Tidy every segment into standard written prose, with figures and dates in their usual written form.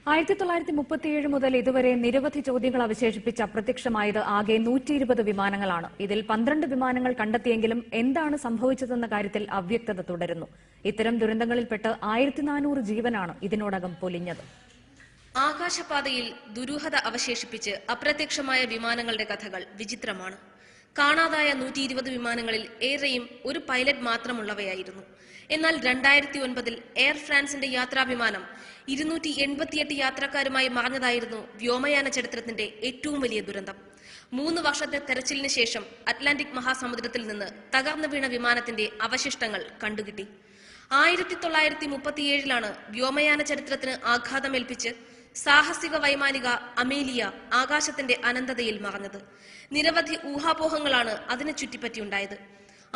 1937 മുതൽ ഇതുവരെ നിരവധി ചോദ്യങ്ങൾ അവശേഷിപ്പിച്ച് അപ്രത്യക്ഷമായത് ആകെ 120 വിമാനങ്ങളാണ്. ഇതിൽ 12 വിമാനങ്ങൾ കണ്ടെത്തിയെങ്കിലും എന്താണ് സംഭവിച്ചതെന്ന കാര്യത്തിൽ അവ്യക്തത തുടരുന്നു. ഇത്തരം ദുരന്തങ്ങളിൽപ്പെട്ട് 1400 ജീവനാണ് ഇതിനോടകം പൊലിഞ്ഞത്. ആകാശപാതയിൽ ദുരൂഹത അവശേഷിപ്പിച്ച് അപ്രത്യക്ഷമായ വിമാനങ്ങളുടെ കഥകൾ വിചിത്രമാണ്. കാണാതായ 120 വിമാനങ്ങളിൽ ഏറെയും ഒരു പൈലറ്റ് മാത്രമുള്ളവയായിരുന്നു. എന്നാൽ 2009 എയർ ഫ്രാൻസിന്റെ യാത്രാവിമാനം 288 യാത്രക്കാരുമായി മറഞ്ഞതായിരുന്നു വ്യോമയാന ചരിത്രത്തിന്റെ ഏറ്റവും വലിയ ദുരന്തം. 3 വർഷത്തെ തെരച്ചിലിന് ശേഷം അറ്റ്ലാന്റിക് മഹാസമുദ്രത്തിൽ നിന്ന് തകർന്നു വീണ വിമാനത്തിന്റെ അവശിഷ്ടങ്ങൾ കണ്ടുകിട്ടി. 1937 വ്യോമയാന ചരിത്രത്തിന് ആഘാതമേൽപ്പിച്ച് സാഹസിക വൈമാനിക അമേലിയ ആകാശത്തിന്റെ അനന്തതയിൽ മറഞ്ഞത്. നിരവധി ഊഹാപോഹങ്ങളാണ് അതിനെ ചുറ്റിപ്പറ്റിയുണ്ടായത്.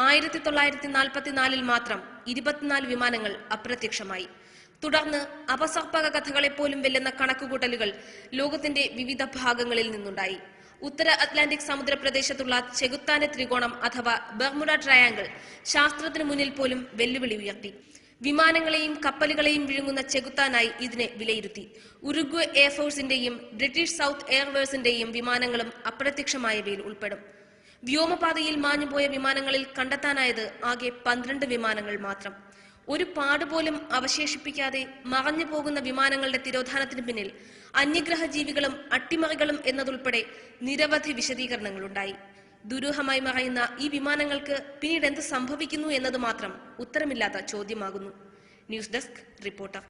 1944 മാത്രം 24 വിമാനങ്ങൾ അപ്രത്യക്ഷമായി. തുടർന്ന് അപസർപ്പക കഥകളെപ്പോലും വെല്ലുന്ന കണക്കുകൂട്ടലുകൾ ലോകത്തിന്റെ വിവിധ ഭാഗങ്ങളിൽ നിന്നുണ്ടായി. ഉത്തര അറ്റ്ലാന്റിക് സമുദ്ര പ്രദേശത്തുള്ള ചെകുത്താനെ ത്രികോണം അഥവാ ബർമുഡ ട്രയാങ്കിൾ ശാസ്ത്രത്തിനു മുന്നിൽ പോലും വെല്ലുവിളി ഉയർത്തി. വിമാനങ്ങളെയും കപ്പലുകളെയും വിഴുങ്ങുന്ന ചെകുത്താനായി ഇതിനെ വിലയിരുത്തി. ഉറുഗ്വേ എയർഫോഴ്സിന്റെയും ബ്രിട്ടീഷ് സൗത്ത് എയർവേസിന്റെയും വിമാനങ്ങളും അപ്രത്യക്ഷമായവയിൽ ഉൾപ്പെടും. വ്യോമപാതയിൽ മാഞ്ഞുപോയ വിമാനങ്ങളിൽ കണ്ടെത്താനായത് ആകെ 12 വിമാനങ്ങൾ മാത്രം. ഒരു പാടുപോലും അവശേഷിപ്പിക്കാതെ മറഞ്ഞു പോകുന്ന വിമാനങ്ങളുടെ തിരോധാനത്തിന് പിന്നിൽ അന്യഗ്രഹ ജീവികളും അട്ടിമറികളും എന്നതുൾപ്പെടെ നിരവധി വിശദീകരണങ്ങളുണ്ടായി. ദുരൂഹമായി മറയുന്ന ഈ വിമാനങ്ങൾക്ക് പിന്നീട് എന്ത് സംഭവിക്കുന്നു എന്നത് മാത്രം ഉത്തരമില്ലാത്ത ചോദ്യമാകുന്നു. News desk reporter.